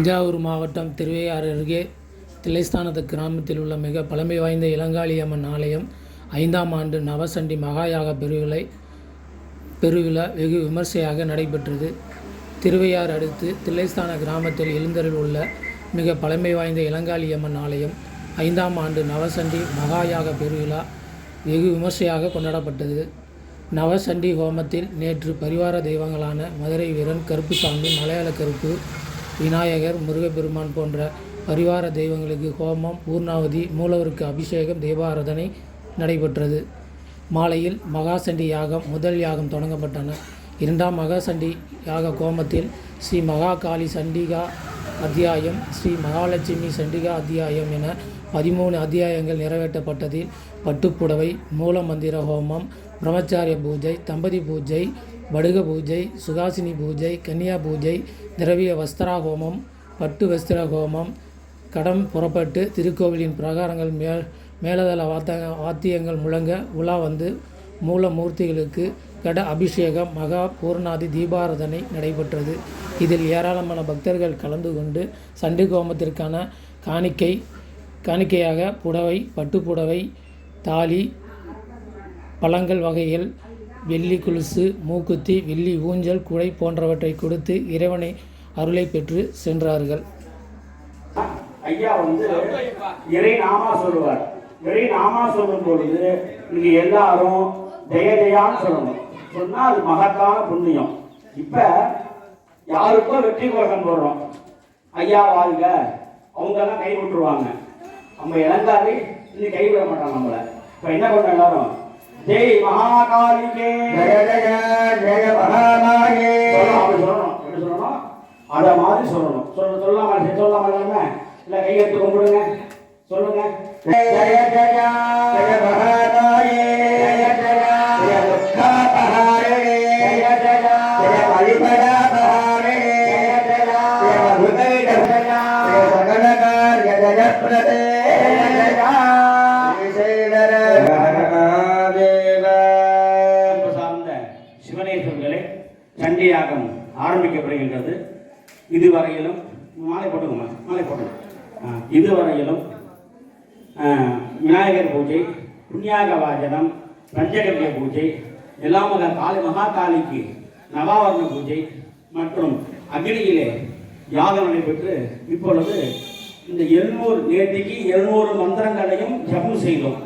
தஞ்சாவூர் மாவட்டம் திருவையாறு அருகே தில்லைஸ்தானத்து கிராமத்தில் உள்ள மிக பழமை வாய்ந்த இளங்காளியம்மன் ஆலயம் 5ஆம் ஆண்டு நவசண்டி மகாயாக பெருவிழா வெகு விமர்சையாக நடைபெற்றது. திருவையாறு அடுத்து தில்லைஸ்தான கிராமத்தில் எழுந்தருள் உள்ள மிக பழமை வாய்ந்த இளங்காளியம்மன் ஆலயம் 5ஆம் ஆண்டு நவசண்டி மகாயாக பெருவிழா வெகு விமர்சையாக கொண்டாடப்பட்டது. நவசண்டி ஹோமத்தில் நேற்று பரிவார தெய்வங்களான மதுரை வீரன், கருப்புசாமி, மலையாள கருப்பு, விநாயகர், முருகப்பெருமான் போன்ற பரிவார தெய்வங்களுக்கு ஹோமம், பூர்ணாவதி, மூலவருக்கு அபிஷேகம், தீபாராதனை நடைபெற்றது. மாலையில் மகாசண்டி யாகம் முதல் யாகம் தொடங்கப்பட்டன. 2ஆம் மகாசண்டி யாக ஹோமத்தில் ஸ்ரீ மகாகாளி சண்டிகா அத்தியாயம், ஸ்ரீ மகாலட்சுமி சண்டிகா அத்தியாயம் என 13 அத்தியாயங்கள் நிறைவேற்றப்பட்டதில் பட்டுப்புடவை, மூல மந்திர ஹோமம், பிரம்மச்சாரிய பூஜை, தம்பதி பூஜை, வடுக பூஜை, சுகாசினி பூஜை, கன்னியா பூஜை, திரவிய வஸ்திரா ஹோமம், பட்டு வஸ்திர ஹோமம், கடம் புறப்பட்டு திருக்கோவிலின் பிரகாரங்கள் மேலதள வாத்தியங்கள் முழங்க உலா வந்து மூலமூர்த்திகளுக்கு கட அபிஷேகம், மகா பூர்ணாதி தீபாராதனை நடைபெற்றது. இதில் ஏராளமான பக்தர்கள் கலந்து கொண்டு சண்டி ஹோமத்திற்கான காணிக்கையாக புடவை, பட்டுப்புடவை, தாலி, பழங்கள் வகைகள், வெள்ளி கொலுசு, மூக்குத்தி, வெள்ளி ஊஞ்சல், குடை போன்றவற்றை கொடுத்து இறைவனை அருளை பெற்று சென்றார்கள். ஐயா இறை நாமா சொல்லுவார். இறை நாமா சொல்லும் பொழுது நீங்க எல்லாரும் ஜெய ஜெயான்னு சொல்லணும். சொன்னா அது மகத்தான புண்ணியம். இப்ப யாருக்கோ வெற்றி கோஷம் போடுறோம், ஐயா வாழ்க, அவங்க எல்லாம் கை விட்டுருவாங்க. நம்ம இளங்காரி இன்னும் கைவிட மாட்டாங்க நம்மள. இப்ப என்ன பண்ண எல்லாரும் ஜெய் மகாகாளிகே, ஜெய ஜெய ஜெய மகாமாயே அப்படி சொல்லணும். எப்படி சொல்லணும்? அத மாதிரி சொல்லணும். சொல்லாம எல்லாமே இல்ல கை எடுத்து கும்பிடுங்க, சொல்லுங்க. ஜெய ஜெய ஜெய மகாமாயே, ஜெய ஜெய ஜெய துக்காபஹாரே, ஜெய ஜெய ஜெய வழிபடா பஹாரே, ஜெய ஜெய ஜெய மதுரை ஜெய ஜெய சகலகார் ஜெய பிரதே, ஜெய ஜெய சண்டியாகம் ஆரம்பிக்கப்படுகின்றது. இதுவரையிலும் மாலை போட்டுங்க. இதுவரையிலும் விநாயகர் பூஜை, புண்ணியாக வாஜனம், பஞ்சகவிய பூஜை, எல்லாமக காளி மகாகாளிக்கு நவாவரண பூஜை மற்றும் அக்னியிலே யாகம் நடைபெற்று இப்பொழுது இந்த 700 மந்திரங்களையும் ஜபம் செய்தோம்.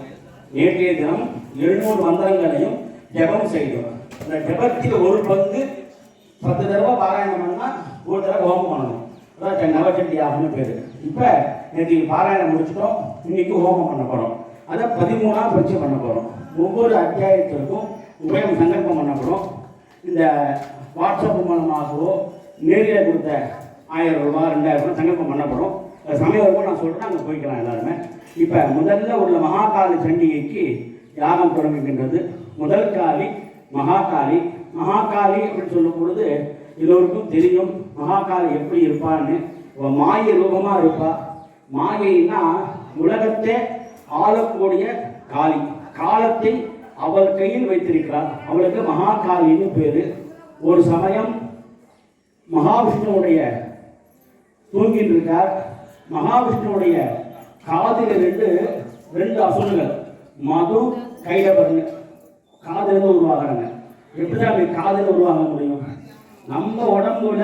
நேற்றைய தினம் 700 மந்திரங்களையும் ஜபம் செய்தோம். இந்த ஜபத்தில் ஒரு பங்கு 10 தடவை பாராயணம் பண்ணா ஒரு தடவை ஹோமம் பண்ணணும். அதான் நவசண்டி யாகம்னு பேரு. இப்ப நேற்று பாராயணம் முடிச்சிட்டோம், இன்னைக்கு ஹோமம் பண்ண போறோம். அதை 13ஆம் பட்சி பண்ண போறோம். ஒவ்வொரு அத்தியாயத்திற்கும் உபயம் சங்கல்பம் பண்ணப்படும். இந்த வாட்ஸ்அப் மூலமாகவோ நேரில் கொடுத்த 1000 ரூபாய் 2000 ரூபாய் சங்கல்பம் பண்ணப்படும். சமயம் நான் சொல்றேன், அங்கே போய்க்கலாம் எல்லாருமே. இப்ப முதல்ல உள்ள மகாகாளி சண்டிகைக்கு யாகம் தொடங்குகின்றது. முதல் காளி மகாகாளி. மகாகாளி அப்படின்னு சொல்லும் பொழுது எல்லோருக்கும் தெரியும் மகாகாளி எப்படி இருப்பான்னு. மாய ரூபமா இருப்பா. மாயைன்னா உலகத்தை ஆளக்கூடிய காளி. காலத்தை அவள் கையில் வைத்திருக்கிறார். அவளுக்கு மகாகாளின்னு பேரு. ஒரு சமயம் மகாவிஷ்ணுவுடைய தூங்கிட்டு இருக்கார். மகாவிஷ்ணுவுடைய காதில் ரெண்டு அசுரங்கள் மது, கைலவர்னு காதிலிருந்து உருவாகிறாங்க. எப்படிதான் அப்படி காதில் உருவாக முடியும்? நம்ம உடம்புல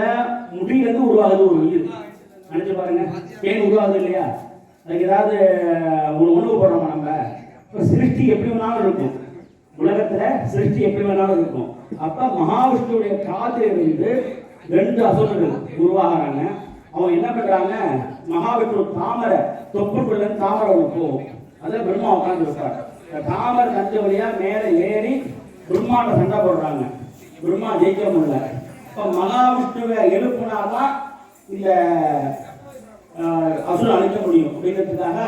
முடியிலிருந்து உருவாகுது ஒரு உயிர். நினைச்சு பாருங்க, ஏன் உருவாகுது இல்லையா? அதுக்கு ஏதாவது உணவு போடுறோமா நம்ம? இப்போ சிருஷ்டி எப்படி வேணாலும் இருக்கும், உலகத்துல சிருஷ்டி எப்படி வேணாலும் இருக்கும். அப்ப மகாவிஷ்ணுடைய காதிலிருந்து 2 அசுரர்கள் உருவாகிறாங்க. அவங்க என்ன பண்றாங்க, மகாவிஷ்ணு தாமரை தொப்புக்குள்ள தாமரை ஒன்று போகும். அதில் பிரம்மா உட்காந்து இருப்பார். தாமரை நஞ்ச வழியா மேலே ஏறி பிரம்மாண்ட சண்டை போடுறாங்க. பிரம்மா ஜெயிக்க முடியல. இப்போ மகாவிஷ்ணுவை எழுப்புனாதான் இந்த அசுரம் அழிக்க முடியும். அப்படிங்கிறதுக்காக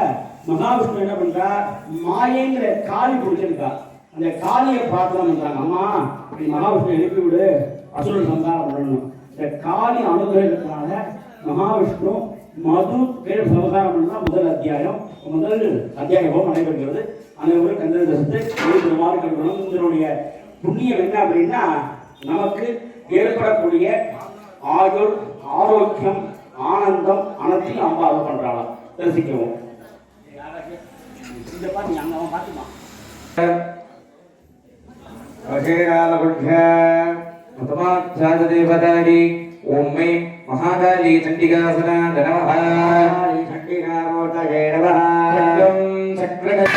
மகாவிஷ்ணு என்ன பண்றார், மாயைங்கிற காளி பிடிச்சிருக்கா. அந்த காளியை பிரார்த்தனை பண்றாங்க, அம்மா இப்படி மகாவிஷ்ணு எழுப்பி விடு, அசுரன் சந்தாரம் பண்ணணும். இந்த காளி அனுகிரகத்தினால மகாவிஷ்ணு மது பேர் சமசாரம் பண்ணா முதல் அத்தியாயம் நடைபெறுகிறது. அனைவரும் கந்ததசத்தை எழுதுமாறு கருதணும். இதனுடைய புண்ணியம் என்ன அப்படின்னா, நமக்கு ஏற்படக்கூடிய ஆயுள், ஆரோக்கியம், ஆனந்தம் அனைத்தையும் அம்மா அது பண்றாளாம். தரிசிக்கவும். இந்த பாட்டு அங்க அவன் பாத்துமா தேவதாரி ஓம் மே மகாகாளி சண்டிகாசனா நமஹ சண்டிகா மோதகே நமஹ சக்கர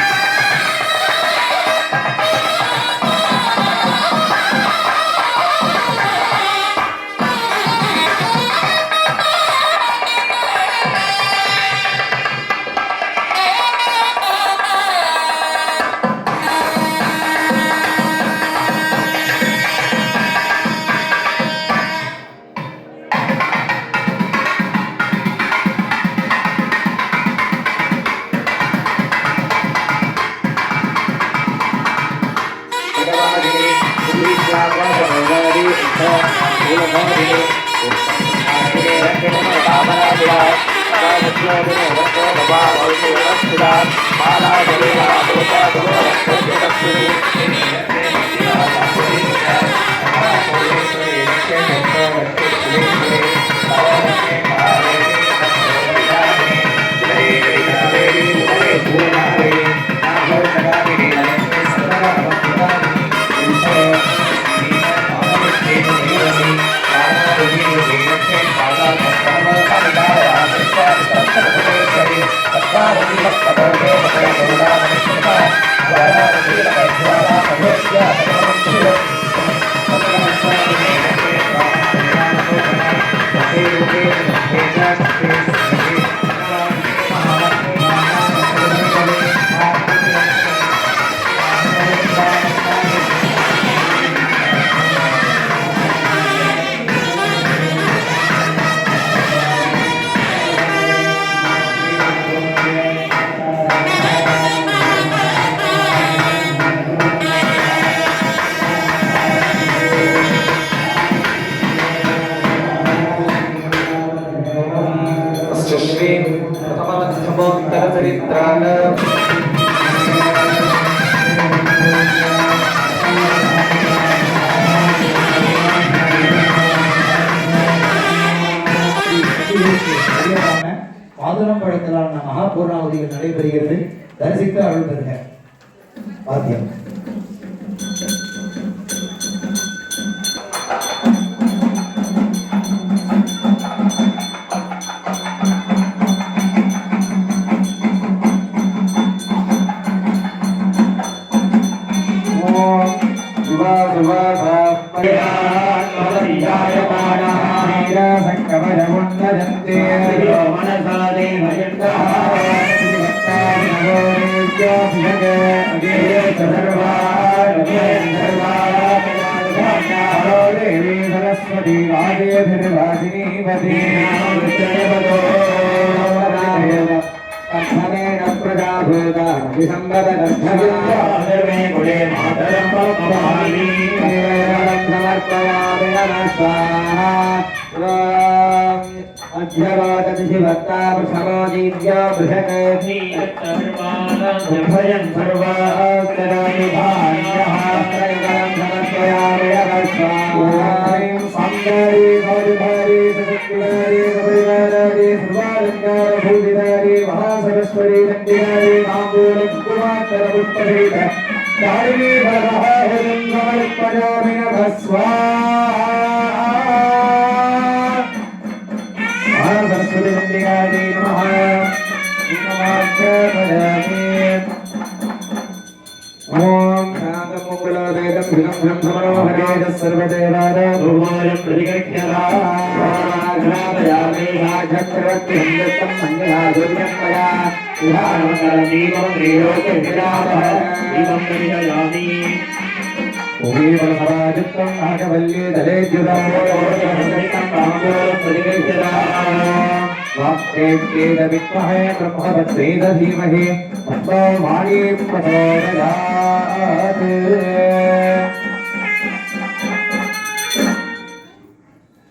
श्री प्रथमोत्तर चरित्राण மாதுளம் பழத்திலான மகாபூர்ணாவதிகள் நடைபெறுகிறது. தரிசித்து அருள் பெறுக. பாத்தியம்.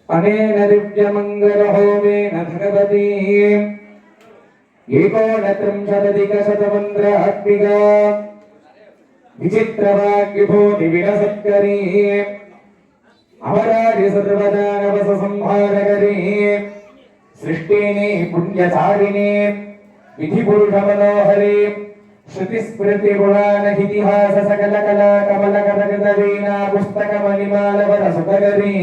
अनेन दिव्यमङ्गलहोमेन भगवती एकोनत्रिंशदधिकशतमन्त्रात्मिका विचित्रवाक्यभूतिविलसत्करी अमरादि सर्वदानवसंहारकरी सृष्टिनी पुण्यचारिणी विधिपुरुषमनोहरी श्रुतिस्मृति पुराण इतिहास सकल कला कमल करगदवीना पुस्तक मणिमालवर सुखगरी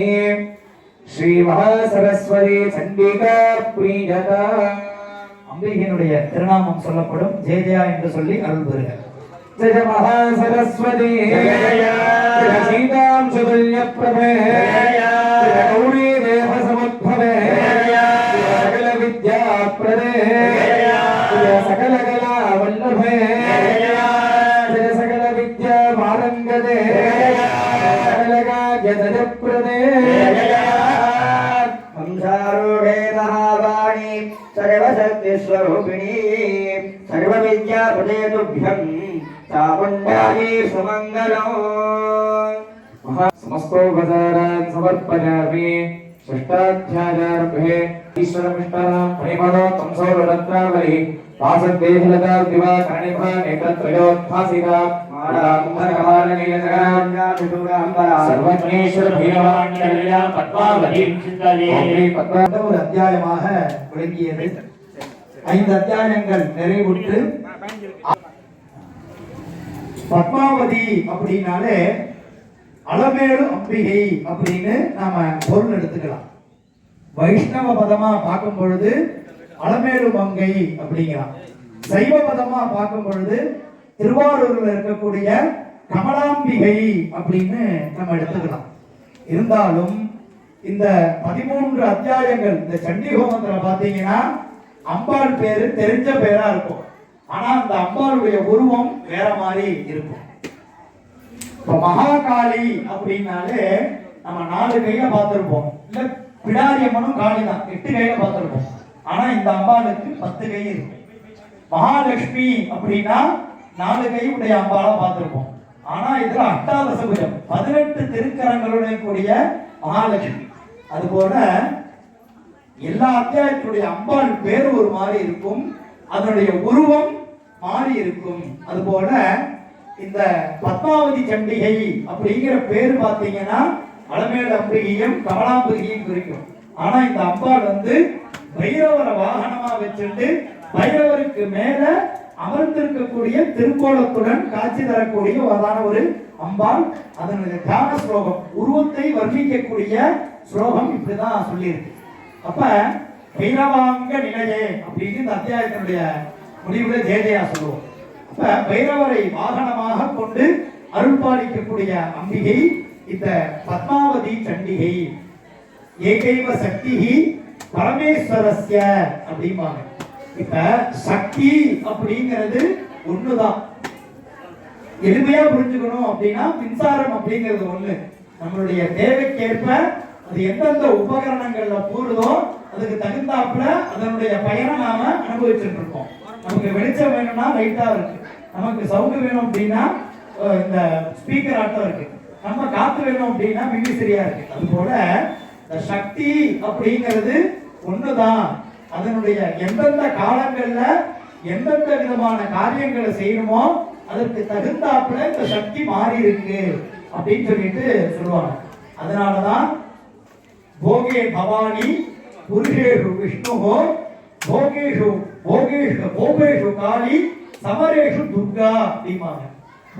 श्री महासरस्वती चंडिका प्रियता அம்பிகையினுடைய திருநாமம் சொல்லப்படும் ஜெய ஜெயா என்று சொல்லி அருள் பெறுக. जय महासरस्वती जय सीतां सुतुल्य प्रभे जय गौरी देव समुद्भवे सकल विद्या प्रदे जय सकल कला वल्लभे जय सकल विद्या मारंगदे सकल कार्य जय प्रदे हंसारूढे महावाणी सर्वशक्ति स्वरूपिणी सर्वविद्या प्रदेतुभ्यं चामुण्डायै सुमङ्गलम् समस्तोपचारान् समर्पयामि षष्ठाध्यायारम्भे ईश्वरमिष्टानां प्रेमणो कंसोररत्नावली वासद्देहलता दिवाकरणिभा नेत्रत्रयोद्भासिका सर्वज्ञेश्वर भीरवाण्यल्या पद्मावतीं चिन्तये ஒரு அத்தியாயமாக விளங்கியது. 5 அத்தியாயங்கள் நிறைவுற்று பத்மாவதி அப்படின்னாலே அலமேலு அம்பிகை அப்படின்னு நாம பொருள் எடுத்துக்கலாம். வைஷ்ணவ பதமா பார்க்கும் பொழுது அலமேலு மங்கை அப்படிங்கிறான். சைவ பதமா பார்க்கும் பொழுது திருவாரூர்ல இருக்கக்கூடிய கமலாம்பிகை அப்படின்னு நம்ம எடுத்துக்கலாம். இருந்தாலும் இந்த 13 அத்தியாயங்கள் இந்த சண்டி ஹோமத்துல பாத்தீங்கன்னா அம்பாள் பேரு தெரிஞ்ச பேரா இருக்கும். ஆனா அந்த அம்பாளுடைய உருவம் வேற மாதிரி இருக்கும். இப்ப மகாகாளி அப்படின்னாலே நம்ம 4 கையில பார்த்திருப்போம். இல்ல பிடாரி அம்மனும் காளி தான் 8 கையில பார்த்திருப்போம். ஆனா இந்த அம்பாளுக்கு 10 கை இருக்கு. மகாலட்சுமி அப்படின்னா 4 கை உடைய அம்பாளை பார்த்திருப்போம். ஆனா இதுல அஷ்டாதசபுஜம் 18 திருக்கரங்களுடைய கூடிய மகாலட்சுமி. அது போல எல்லா அத்தியாயத்துடைய அம்பாள் பேரு ஒரு மாதிரி இருக்கும், அதனுடைய உருவம் மாறி இருக்கும். அது போல இந்த பத்மாவதி சண்டிகை அப்படிங்கிற பேரு பாத்தீங்கன்னா அலமேலு அம்பிகையும் கமலாம்பிகையும் குறிக்கும். ஆனா இந்த அம்பாள் பைரவரை வாகனமா வச்சுட்டு பைரவருக்கு மேல அமர்ந்திருக்கக்கூடிய திருக்கோலத்துடன் காட்சி தரக்கூடிய ஒரு அம்பாள். அதனுடைய தியான ஸ்லோகம் உருவத்தை வர்ணிக்கக்கூடிய ஸ்லோகம் இப்படிதான் சொல்லியிருக்கு. அப்ப பைரவாங்க நிலையே அப்படின்னு இந்த அத்தியாயத்தினுடைய முடிவுல ஜெயஜெயா சொல்லுவோம். அப்ப பைரவரை வாகனமாக கொண்டு அருள்பாலிக்கக்கூடிய அம்பிகை இந்த பத்மாவதி சண்டிகை. ஏகைவ சக்தி பரமேஸ்வரஸ்ய அப்படிம்பாங்க. இப்ப சக்தி அப்படிங்கிறது ஒண்ணுதான். எளிமையா புரிஞ்சுக்கணும் அப்படின்னா மின்சாரம் அப்படிங்கிறது ஒண்ணு. நம்மளுடைய தேவைக்கேற்ப அது எந்தெந்த உபகரணங்கள்ல போடுதோ அதுக்கு தகுந்தாப்புல அதனுடைய பயனை நாம அனுபவிச்சுட்டு இருக்கோம். நமக்கு வெளிச்சம் வேணும்னா லைட்டா இருக்கு, நமக்கு சவுண்ட் வேணும் அப்படின்னா இந்த ஸ்பீக்கர் ஆட்டம் இருக்கு, நம்ம காத்து வேணும் அப்படின்னா மின்விசிறியா இருக்கு. அது போல இந்த சக்தி அப்படிங்கிறது ஒண்ணுதான். அதனுடைய எந்தெந்த காலங்கள்ல எந்தெந்த விதமான காரியங்களை செய்யணுமோ அதற்கு தகுந்தாப்புல இந்த சக்தி மாறி இருக்கு அப்படின்னு சொல்லிட்டு சொல்லுவாங்க. அதனாலதான் போகே பவானி புருஷேஷு விஷ்ணுஹோ போகேஷு போகேஷு போகேஷு காளி சமரேஷு துர்கா அப்படிம்பாங்க.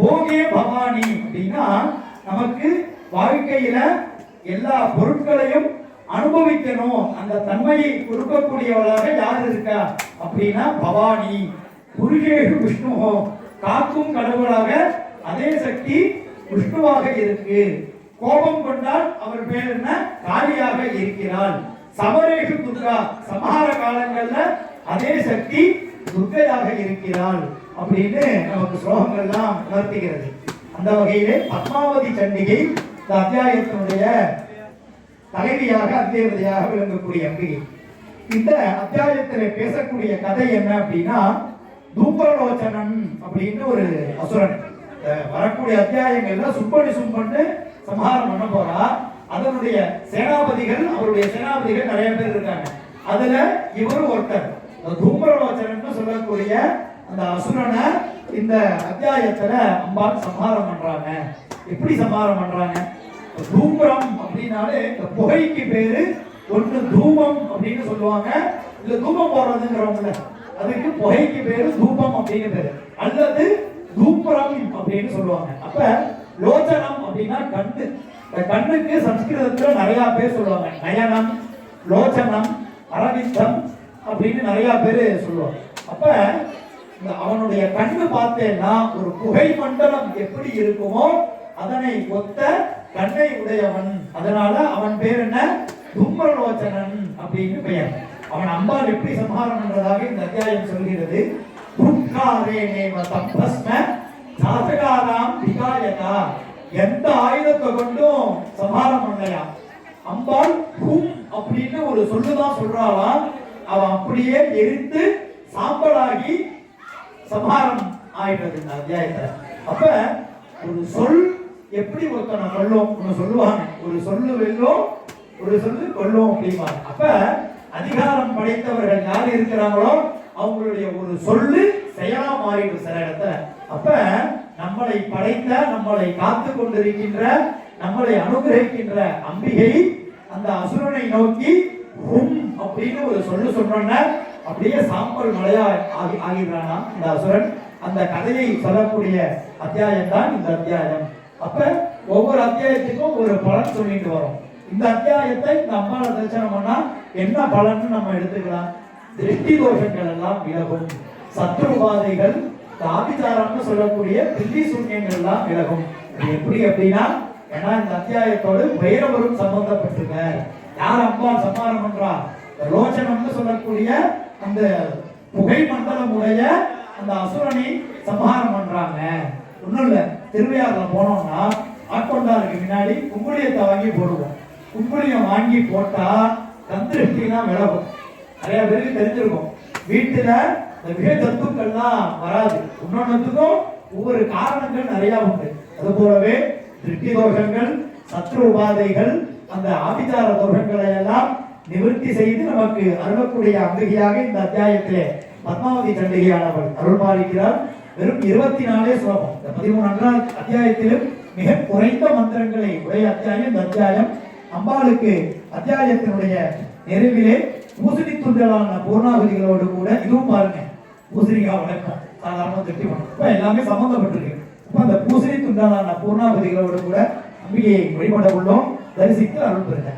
போகே பவானி அப்படின்னா நமக்கு வாழ்க்கையில எல்லா பொருட்களையும் அனுபவிக்கணும் அந்த தன்மையை கொடுக்கக்கூடியவளாக யார் இருக்கா அப்படின்னா பவானி. புருஷேஷு விஷ்ணுஹோ காக்கும் கடவுளாக அதே சக்தி விஷ்ணுவாக இருக்கு. கோபம் கொண்டால் அவர் பேர் என்ன? காளியாக இருக்கிறாள். சமரேஷு துர்கா சமஹார காலங்கள்ல அதே சக்தி துர்கையாக இருக்கிறாள் அப்படின்னு நமக்கு ஸ்லோகங்கள்லாம் உணர்த்துகிறது. அந்த வகையிலே பத்மாவதி சண்டிகை இந்த அத்தியாயத்தினுடைய தலைவியாக அத்தியவதையாக விளங்கக்கூடிய அம்பிகை. இந்த அத்தியாயத்திலே பேசக்கூடிய கதை என்ன அப்படின்னா தூபலோச்சனன் அப்படின்னு ஒரு அசுரன். வரக்கூடிய அத்தியாயங்கள்ல சுப்படி சும்பன்னு சம்ஹாரம் பண்ண போறா. அதனுடைய சேனாபதிகள் அவருடைய சேனாபதிகள் நிறைய பேர் இருக்காங்க. அதுல இவரும் ஒருத்தர். தூபலோச்சனன் சொல்லக்கூடிய அந்த அசுரனை இந்த அத்தியாயத்துல அம்பாள் சம்ஹாரம் பண்றாங்க. எப்படி சம்ஹாரம் பண்றாங்க? தூம்பரம் அப்படின்னாலே இந்த புகைக்கு பேரு ஒண்ணு தூபம் அப்படின்னு சொல்லுவாங்க, இல்ல தூபம் போடுறதுங்கிறவங்கள அதுக்கு புகைக்கு பேரு தூபம் அப்படின்னு பேரு, அல்லது தூப்பரம் அப்படின்னு சொல்லுவாங்க. அப்ப லோச்சனம் அப்படின்னா கண்ணு. இந்த கண்ணுக்கு சம்ஸ்கிருதத்துல நிறைய பேர் சொல்லுவாங்க. நயனம், லோச்சனம், அரவிந்தம் அப்படின்னு நிறைய பேர் சொல்லுவாங்க. அப்ப அவனுடைய கண்ணு பார்த்தேன்னா ஒரு புகை மண்டலம் எப்படி இருக்குமோ அதனை ஒத்த கண்ணை உடையவன். அதனால அவன் பேர் என்ன? தும்பரலோச்சனன் அப்படின்னு பெயர். அவன் அம்பாள் எப்படி சம்ஹாரம் பண்றதாக இந்த அத்தியாயம் சொல்கிறது. எந்த ஆயுதத்தை கொண்டும் சம்ஹாரம் பண்ணலையா அம்பாள். ஹும் அப்படின்னு ஒரு சொல்லுதான் சொல்றாளாம். அவன் அப்படியே எரித்து சாம்பலாகி சம்ஹாரம் ஆயிடுறது இந்த அத்தியாயத்துல. அப்ப ஒரு சொல் எப்படி ஒருத்தனை கொல்லும் சொல்லுவாங்க, ஒரு சொல்லு வெல்லும் ஒரு சொல்லு கொல்லும் அப்படிம்பாங்க. அப்ப அதிகாரம் படைத்தவர்கள் யார் இருக்கிறாங்களோ அவங்களுடைய ஒரு சொல்லு செயலா மாறிடும் சில இடத்துல. அப்ப நம்மளை படைத்த, நம்மளை காத்து கொண்டிருக்கின்ற, நம்மளை அனுகிரகிக்கின்ற அம்பிகை அந்த அசுரனை நோக்கி ஹும் அப்படின்னு ஒரு சொல்லு சொன்னோன்னா அப்படியே சாம்பல் மலையா ஆகிறானா இந்த அசுரன். அந்த கதையை சொல்லக்கூடிய அத்தியாயம் தான் இந்த அத்தியாயம். அப்ப ஒவ்வொரு அத்தியாயத்துக்கும் ஒரு பலன் சொல்லிட்டு வரும். இந்த அத்தியாயத்தை இந்த அம்பாளை தரிசனம் பண்ணா என்ன பலன்னு நம்ம எடுத்துக்கலாம். திருஷ்டி தோஷங்கள் எல்லாம் விலகும், சத்ரு உபாதைகள், ஆபிச்சாரம்னு சொல்லக்கூடிய தில்லி சூன்யங்கள் எல்லாம் விலகும். எப்படி அப்படின்னா, ஏன்னா இந்த அத்தியாயத்தோடு பைரவரும் சம்பந்தப்பட்டிருக்க. யார் அம்பாள் சம்ஹாரம் பண்றா? லோச்சனம்னு சொல்லக்கூடிய அந்த புகை மண்டலம் உடைய அந்த அசுரனை சம்ஹாரம் பண்றாங்க. ஒண்ணும் இல்ல, திருவையாறுல போனோம்னா ஆட்கொண்டாருக்கு முன்னாடி குங்குளியத்தை வாங்கி போடுவோம். குங்குளியம் வாங்கி போட்டா கந்திருஷ்டிலாம் விலகும். நிறைய பேருக்கு தெரிஞ்சிருக்கும். வீட்டுல இந்த விஷ தத்துக்கள்லாம் வராது. இன்னொன்னுக்கும் ஒவ்வொரு காரணங்கள் நிறைய உண்டு. அது போலவே திருஷ்டி தோஷங்கள், சத்ரு உபாதைகள், அந்த ஆபிச்சார தோஷங்களை எல்லாம் நிவர்த்தி செய்து நமக்கு அருளக்கூடிய அம்பிகையாக இந்த அத்தியாயத்திலே பத்மாவதி சண்டிகையானவள் அருள் பாலிக்கிறார். வெறும் 24 ஸ்லோகம். இந்த 13ஆம் அத்தியாயத்திலும் மிக குறைந்த மந்திரங்களை உடைய அத்தியாயம் இந்த அத்தியாயம். அம்பாளுக்கு அத்தியாயத்தினுடைய நிறைவிலே பூசணி துண்டலான பூர்ணாகுதிகளோடு கூட இதுவும் பாருங்க, பூசணிகா வணக்கம் சாதாரண திருப்தி பண்ண எல்லாமே சம்பந்தப்பட்டிருக்கு. அந்த பூசணி துண்டலான பூர்ணாகுதிகளோடு கூட அம்பிகையை வழிபட உள்ளோம். தரிசித்து அருள் பெறுங்க.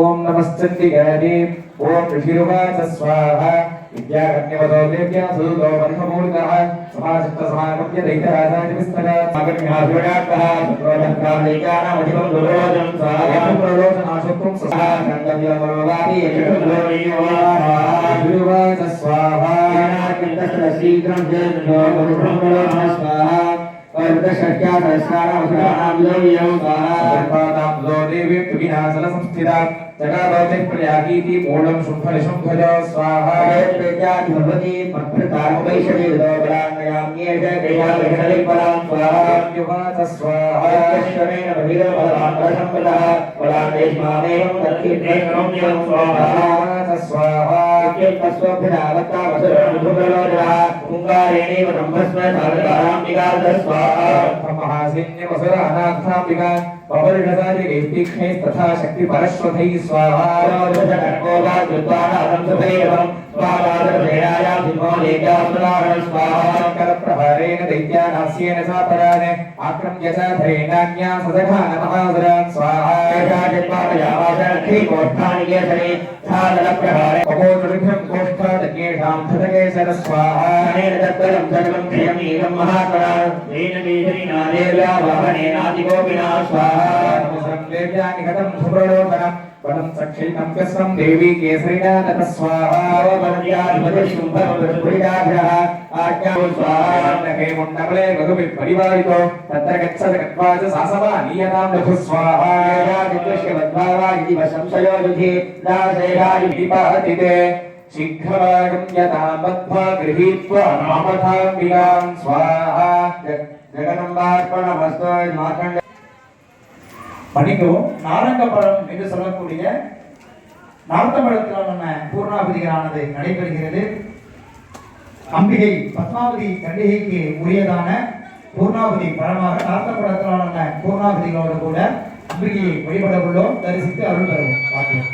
ஓம் நமஸ்சண்டிகாரி ஓம் ரிஷிருவாச ஸ்வாஹா வித்யாகன்யவதோ தேவ்யா சுதோ வர்ணமூலிகः சமாசித்த சமாகம்ய தைத்தராஜாதி விஸ்தரா மகன்யாசுராக்கः சுரோதங்காலிகானாமதிகம் துரோஜம் சாயம் பிரலோசனாசுக்கும் சஹா கண்டவ்யமரோவாதி ரிஷிருவாச ஸ்வாஹா கிருஷ்ண சீக்ரம் ஜெயோ குருப்ரம்ம ஸ்வாஹா मूलम शुंभल शुंभज स्वाहा भगवती पत्रतारवैषणी दोबलान्याम्येष देयालयबलां स्वाहा स्वाहा कृष्णेन भगीरबलां संपदः बलादेशमादेवं दत्तिप्रेमं स्वाहा स्वाहा तस्वभिरावता वसुरमुद्रलोचनः कुंगारेणैव ब्रह्मस्व साधकाराम्बिका स्वाहा महासिन्य वसुर अनाथाम्बिका पवर्षसादि रेप्तिक्षे तथा शक्ति परश्वथै स्वाहा रोदशकर्कोवा दुर्वाणा संसभेवं स्वाहादर्भेणाया सिंहोलेकासुराः स्वाहा करप्रहारेण दैत्यानास्येन सापरान् आक्रम्य च धरेणान्या सदघानमहासुरान् स्वाहा एषाचित्पादयावासरक्षी कोष्ठानि केसरे सादलप्रहारे अपोदृभ्यं कोष्ठादज्ञेषां धतकेसर स्वाहा अनेन तत्परं सर्वं क्षयमीकं महाकरा येन केसरिनादेव्या वाहनेनादिगोपिना स्वाहा नमस्रं देव्या निकटं सुप्रलोभनम् वनं सक्षितं कस्रं देवी केसरिना तत स्वाहा वरद्याधिपतिशुम्भरपुरिदाभ्यः आज्ञां स्वाहा नखे मुण्डमले रघुभिः परिवारितो तत्र गच्छत गत्वा च सासवा नीयतां लघु स्वाहा यादिदृश्यवद्भावा इति वशंशयो युधि दासेहाय विपाति ते शीघ्रमागम्यतां बद्ध्वा गृहीत्वा नामथाम्बिकां स्वाहा जगदम्बार्पणमस्तु मार्कण्ड மன்னிக்கவும். நாரங்கபலம் என்று சொல்லக்கூடிய நார்த்தமடத்திலான பூர்ணாபதிகளானது நடைபெறுகிறது. அம்பிகை பத்மாவதி கண்டிகைக்கு உரியதான பூர்ணாபதி பழமாக நார்த்தமடத்திலான பூர்ணாபதிகளோடு கூட அம்பிகையை வழிபட உள்ளோம். தரிசித்து அருள் பெறுவோம். பார்க்கலாம்.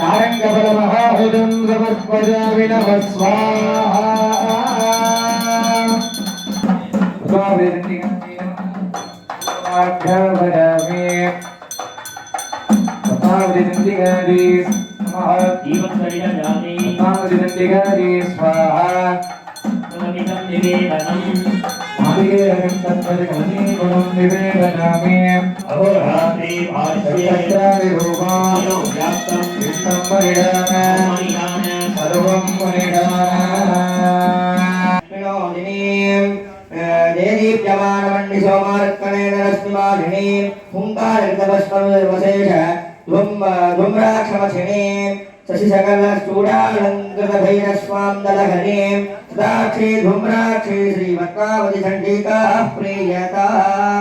நாரங்கபலமஹாஹுதம் சமர்ப்பயாமி நமः ஸ்வாஹா.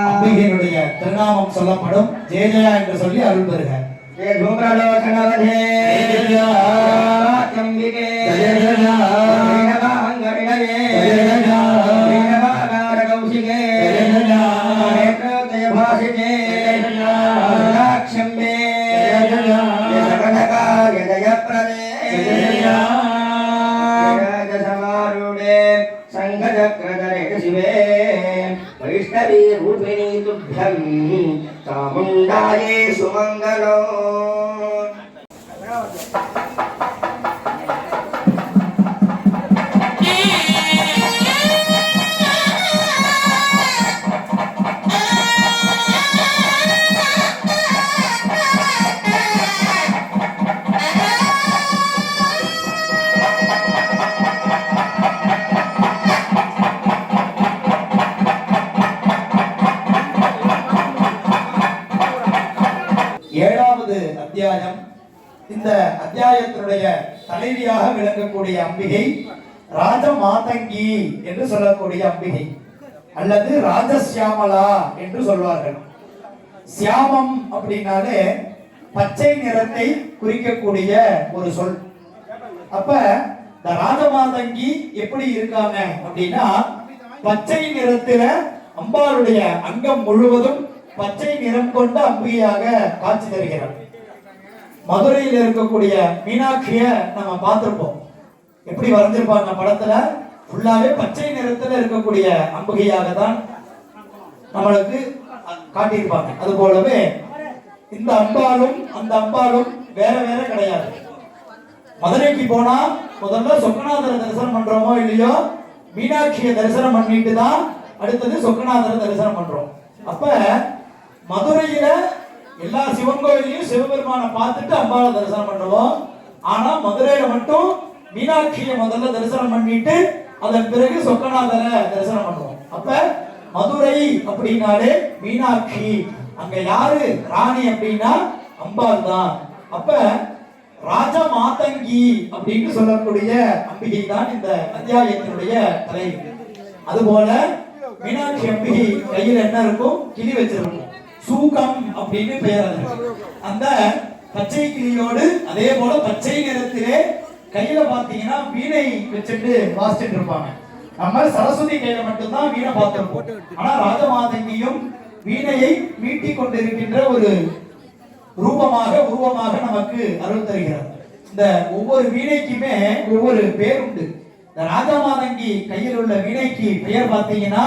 அம்பிகையினுடைய திருநாமம் சொல்லப்படும். ஜெய ஜெயா என்று சொல்லி அருள் பெறுக. वैष्णवी रूपिणी तुभ्यं चामुण्डाये सुमङ्गलो. ஏழாவது அத்தியாயம். இந்த அத்தியாயத்தினுடைய தலைவியாக விளங்கக்கூடிய அம்பிகை ராஜமாதங்கி என்று சொல்லக்கூடிய அம்பிகை அல்லது ராஜசியாமலா என்று சொல்வார்கள். சியாமம் அப்படின்னாலே பச்சை நிறத்தை குறிக்கக்கூடிய ஒரு சொல். அப்ப இந்த ராஜமாதங்கி எப்படி இருக்காங்க அப்படின்னா பச்சை நிறத்தில அம்பாளுடைய அங்கம் முழுவதும் பச்சை நிறம் கொண்ட அம்பிகையாக காட்சி தருகிறார். மதுரையில் இருக்கக்கூடிய மீனாட்சிய நம்ம பார்த்திருப்போம். எப்படி வரைஞ்சிருப்பாங்க படத்துல, ஃபுல்லாவே பச்சை நிறத்துல இருக்கக்கூடிய அம்பிகையாக தான் நம்மளுக்கு காட்டியிருப்பாங்க. அது போலவே இந்த அம்பாலும் அந்த அம்பாலும் வேற வேற கிடையாது. மதுரைக்கு போனா முதல்ல சொக்கநாதரை தரிசனம் பண்றோமோ இல்லையோ, மீனாட்சியை தரிசனம் பண்ணிட்டு தான் அடுத்தது சொக்கநாதரை தரிசனம் பண்றோம். அப்ப மதுரையில எல்லா சிவன் கோயிலையும் சிவபெருமானை பார்த்துட்டு அம்பாவை தரிசனம் பண்ணுவோம். ஆனா மதுரையில மட்டும் மீனாட்சியை முதல்ல தரிசனம் பண்ணிட்டு அதன் பிறகு சொக்கநாதரை தரிசனம் பண்ணுவோம். அப்ப மதுரை அப்படின்னாலே மீனாட்சி, அங்க யாரு ராணி அப்படின்னா அம்பாள் தான். அப்ப ராஜமாதங்கி அப்படின்னு சொல்லக்கூடிய அம்பிகை தான் இந்த அத்தியாயத்தினுடைய தலைவி. அதுபோல மீனாட்சி அம்பிகை கையில் என்ன இருக்கும், கிளி வச்சிருக்கும். சூகம் அப்படின்னு பெயர். அந்த பச்சை கிளியோடு அதே போல பச்சை நிறத்திலே கையில பாத்தீங்கன்னா வீணை வச்சுட்டு வாசிச்சுட்டு இருப்பாங்க. நம்ம சரஸ்வதி கையில மட்டும்தான் வீணை பார்த்திருப்போம். ஆனா ராஜமாதங்கியும் வீணையை மீட்டி கொண்டிருக்கின்ற ஒரு உருவமாக நமக்கு அருள் தருகிறார். இந்த ஒவ்வொரு வீணைக்குமே ஒவ்வொரு பேர் உண்டு. இந்த ராஜமாதங்கி கையில் உள்ள வீணைக்கு பெயர் பார்த்தீங்கன்னா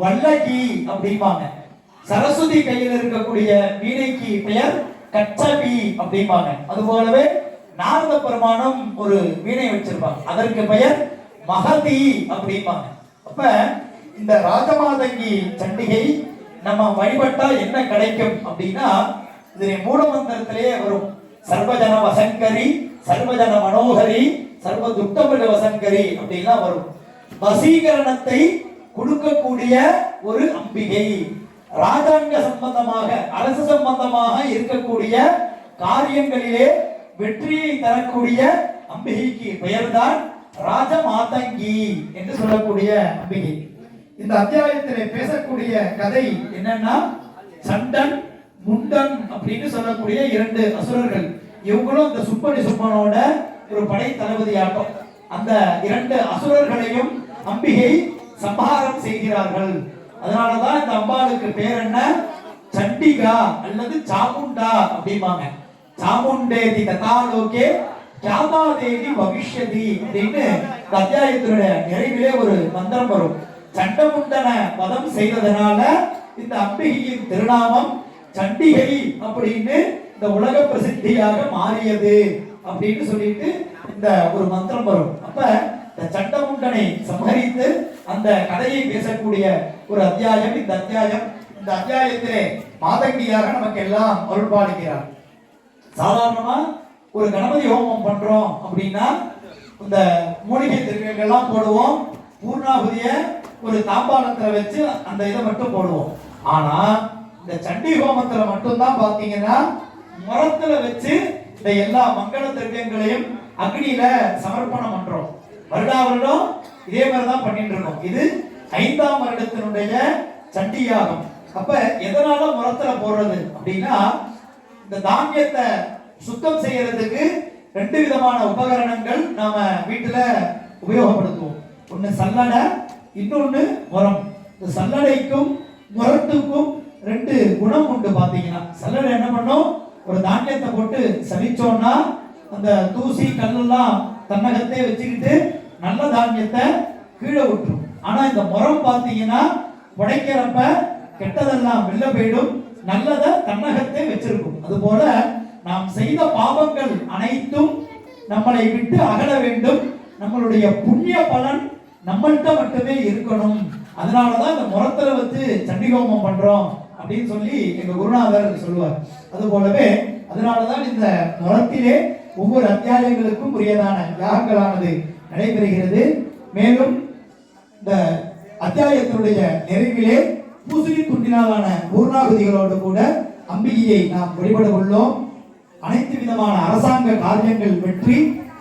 வல்லகி அப்படிம்பாங்க. சரஸ்வதி கையில் இருக்கக்கூடிய வீணைக்கு பெயர் கச்சபி அப்படிம்பாங்க. அது போலவே நாரத பெருமானும் ஒரு வீணை வச்சிருப்பாங்க, அதற்கு பெயர் மகதி அப்படிம்பாங்க. அப்ப இந்த ராஜமாதங்கி சண்டிகை நம்ம வழிபட்டா என்ன கிடைக்கும் அப்படின்னா, இதனை மூலமந்திரத்திலேயே வரும். சர்வஜன வசங்கரி, சர்வஜன மனோகரி, சர்வ துக்தமிழ வசங்கரி அப்படின்லாம் வரும். வசீகரணத்தை கொடுக்கக்கூடிய ஒரு அம்பிகை, ராஜாங்க சம்பந்தமாக அரசு சம்பந்தமாக இருக்கக்கூடிய காரியங்களிலே வெற்றியை தரக்கூடிய அம்பிகைக்கு பெயர்தான் ராஜமாதங்கி என்று சொல்லக்கூடிய அம்பிகை. இந்த அத்தியாயத்திலே பேசக்கூடிய கதை என்னன்னா, சண்டன் முண்டன் அப்படின்னு சொல்லக்கூடிய 2 அசுரர்கள். இவங்களும் இந்த சுப்படி சுப்பனோட ஒரு படை தளபதியாட்டம். அந்த 2 அசுரர்களையும் அம்பிகை சம்ஹாரம் செய்கிறார்கள். அதனாலதான் இந்த அம்பாளுக்கு பேர் என்ன, சண்டிகா அல்லது சாமுண்டா அப்படிம்பாங்க. சாமுண்டேதி ததாலோகே கியாமாதேவி பவிஷ்யதி அப்படின்னு இந்த அத்தியாயத்தினுடைய நிறைவிலே ஒரு மந்திரம் வரும். சண்டமுண்டன வதம் செய்ததனால இந்த அம்பிகையின் திருநாமம் சண்டிகை அப்படின்னு இந்த உலக பிரசித்தியாக மாறியது அப்படின்னு சொல்லிட்டு இந்த ஒரு மந்திரம் வரும். அப்ப இந்த சண்டமுண்டனை சம்ஹரித்து அந்த கதையை பேசக்கூடிய ஒரு அத்தியாயம் இந்த அத்தியாயம். இந்த அத்தியாயத்திலே மாதங்கியாக நமக்கு எல்லாம் அருள்பாலிக்கிறார். சாதாரணமா ஒரு கணபதி ஹோமம் பண்றோம் அப்படின்னா இந்த மூலிகை திரவியங்கள்லாம் போடுவோம், பூர்ணாகுதிய ஒரு தாம்பாளத்துல வச்சு அந்த இதை மட்டும் போடுவோம். ஆனா இந்த சண்டி ஹோமத்துல மட்டும்தான் பாத்தீங்கன்னா மரத்துல வச்சு இந்த எல்லா மங்கள திரவியங்களையும் அக்னியில சமர்ப்பணம் பண்றோம். வருடா வருடம் இதே மாதிரிதான் பண்ணிட்டு இருக்கோம். இது 5ஆம் வருடத்தினுடைய சண்டி யாகம். அப்ப எதனால மரத்துல போடுறது அப்படின்னா, இந்த தானியத்தை சுத்தம் செய்யறதுக்கு 2 விதமான உபகரணங்கள் நாம வீட்டுல உபயோகப்படுத்துவோம். ஒண்ணு சல்லடை, இன்னொன்னு முறம். இந்த சல்லடைக்கும் முரத்துக்கும் 2 குணம் உண்டு. பாத்தீங்கன்னா சல்லடை என்ன பண்ணும், ஒரு தானியத்தை போட்டு சலிச்சோம்னா அந்த தூசி கல்லெல்லாம் தன்னகத்தே வச்சுக்கிட்டு நல்ல தானியத்தை கீழே விட்டுரும். ஆனா இந்த முறம் பாத்தீங்கன்னா உடைக்கிறப்ப கெட்டதெல்லாம் வெளில போயிடும், நல்லதை தன்னகத்தே வச்சிருக்கும். அதுபோல நாம் செய்த பாவங்கள் அனைத்தும் நம்மளை விட்டு அகல வேண்டும், நம்மளுடைய புண்ணிய பலன் நம்மள்கிட்ட மட்டுமே இருக்கணும். அதனாலதான் இந்த முறத்துல வச்சு சண்டிகோமம் பண்றோம் அப்படின்னு சொல்லி எங்க குருநாதர் சொல்லுவார். அது போலவே அதனாலதான் இந்த முறத்திலே ஒவ்வொரு அத்தியாயங்களுக்கும் உரியதான யாகங்களானது நடைபெறுகிறது. மேலும் இந்த அத்தியாயத்தினுடைய நிறைவிலே பூசணி துண்டினாலான பூர்ணாகுதிகளோடு கூட அம்பிகையை நாம் வழிபட உள்ளோம். அனைத்து விதமான அரசாங்க காரியங்கள் வெற்றி,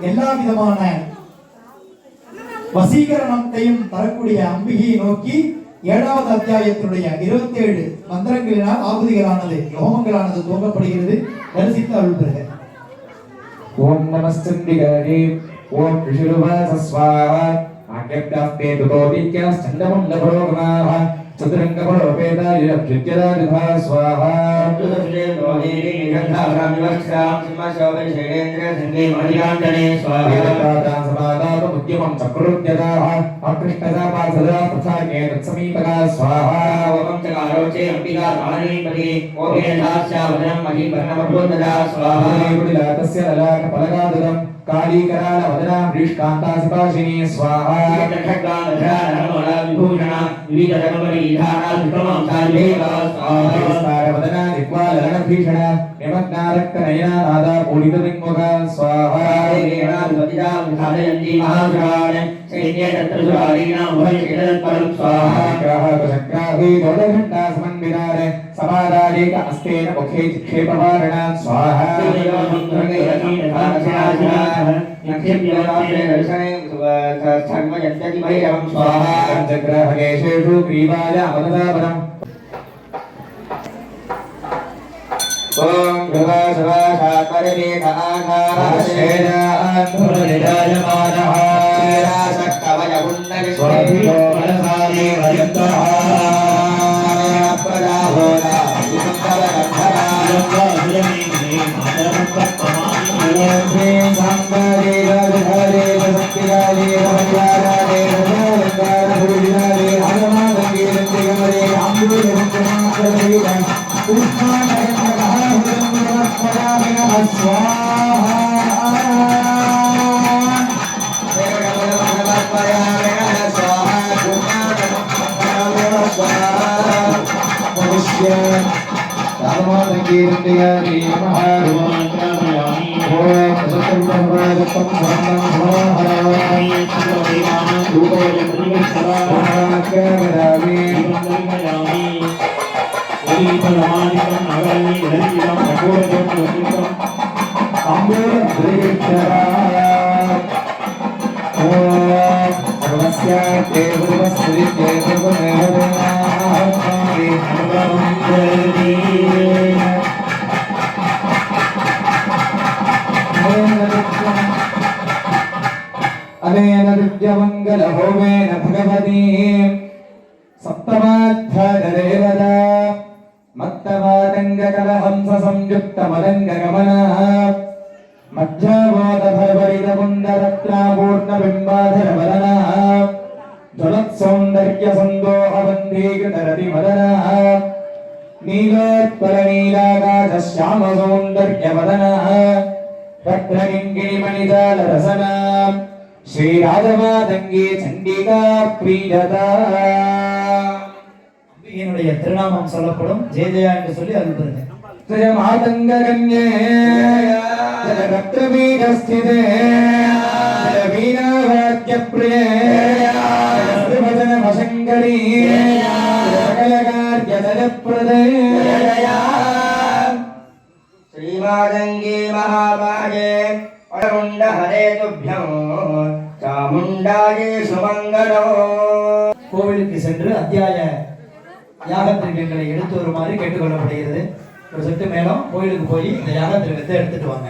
எல்லா விதமான வசீகரணத்தையும் தரக்கூடிய அம்பிகையை நோக்கி 7வது அத்தியாயத்தினுடைய 27 மந்திரங்களினால் ஆகுதிகளானது ஹோமங்களானது துவங்கப்படுகிறது. தரிசித்து அருள் பெறுக. ஓம் நமஸ்தந்திகாரி ஓம் ரிஷிருவாசஸ்வாஹ ஆக்யப்தாஸ்தே துதோபிக்யாஸ் சண்டமுண்டபரோகமாஹ சதுரங்கபரோபேதாயுரப்யுத்யதாயுதா ஸ்வாஹா சமாதாபமுத்யமம் சக்ருத்யதாஹ ஆக்ருஷ்டசாபாசதா ததாகே தத்சமீபகா ஸ்வாஹா ஓம் சகாரோச்சே அம்பிகா ராணீபதி ஓகேஷாஸ்யாவதனம் மஹீபர்ணமபூததா ஸ்வாஹா குடிலாதஸ்ய லலாக பலகாததம் காளீகரால வதனா ரிஷ்காந்தாசிபாஷினி ஸ்வாஹா விபூஷணா விவிதரகமரீதானா விக்ரமம் சாலிதேவா ஸ்வாஹா வதனா திக்வாலரணபீஷண நிமக்னாரக்தநயனா நாதா பூரிதவிங்முகா ஸ்வாஹா தேவேனாதிபதிதா விசாதயந்தி மகாசுராண சைன்யே தத்ரசுராரீணா உபயசிதத்பரம் ஸ்வாஹா கிராஹகசக்ராஹி தோடகண்டா சமன்விதார சமாராஜேக அஸ்தேன முகே சிக்ஷேபவாரணா ஸ்வாஹா பஞ்சகிரகேஷேஷு கிரீவாய அமதாபரம் ஓம் ஸ்ரீபலமாணிக்கம் நகரவி இளஞ்சிடம் கபூரஜோதி வந்திருக்கம் அம்பூரம் திருவிட்டரா ஓம் சர்வஸ்ய தேவஸ்ரீ தேவமேவதேனாஹி அனுபவந்தி अनेन दिव्यमङ्गलहोमेन भगवती सप्तमाध्यायदेवता मत्तवादङ्गकलहंससंयुक्तमदङ्गगमनः मध्याबोधभरभरितमुण्डरत्नापूर्णबिम्बाधरवदनः ज्वलत्सौन्दर्यसन्दोहबन्धीकृतरतिमदनः नीलोत्पलनीलाकाशश्यामसौन्दर्यवदनः रत्नकिङ्किणिमणिजालरसना श्रीराजमातङ्गी चण्डिका प्रीयता என்னுடைய திருநாமம் சொல்லப்படும் ஜெய ஜெயா என்று சொல்லி அருள் பெறுங்க. जयमातङ्गकन्ये जयरत्नबीजस्थिते जयवीणावाद्यप्रिये जयश्रीभजनमशङ्करी सकलकार्यजयप्रदे श्रीमातङ्गी महामाये परमुण्ड हरे तुभ्यं चामुण्डाये सुमङ्गलो கோவிலுக்கு சென்று அத்தியாய யாக திரவியங்களை எடுத்து வருமாறு கேட்டுக்கொள்ளப்படுகிறது. ஒரு சொட்டு மேலும் கோயிலுக்கு போய் இந்த யாக திரவியத்தை எடுத்துட்டு வாங்க.